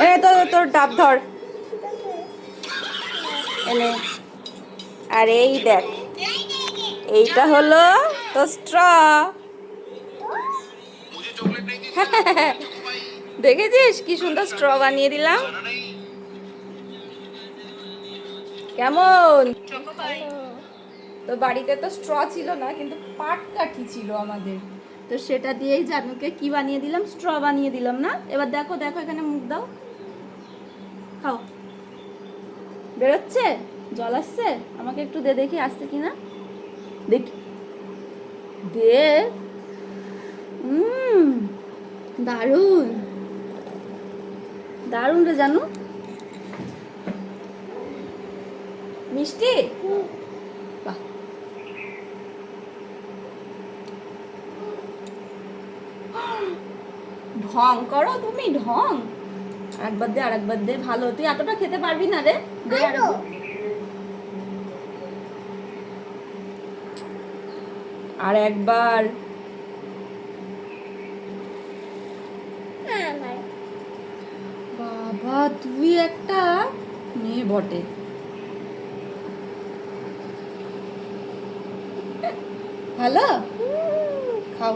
এনে তোর ডাব ধর এনে। আর এই দেখ, এইটা হলো তো স্ট্র। দেখেছিস কি সুন্দর স্ট্র বানিয়ে দিলাম, কেমন? তো বাড়িতে তো স্ট্র ছিল না, কিন্তু পাটকাঠি ছিল আমাদের, তো সেটা দিয়েই জানুকে কি বানিয়ে দিলাম, স্ট্র বানিয়ে দিলাম না। এবার দেখো দেখো, এখানে মুখ দাও, খাও। বেরোচ্ছে, জল আসছে, আমাকে একটু দে দেখি আসছে কিনা, দেখি দে। দারুণ দারুণ রে জানু, মিষ্টি। বাহ, ঢং করো তুমি, ঢং। একবার দে, আর একবার দে, ভালো। তুই এতটা খেতে পারবি না রে, দে আর একবার। বাবা তুই একটা মেয়ে বটে। ভালো, খাও।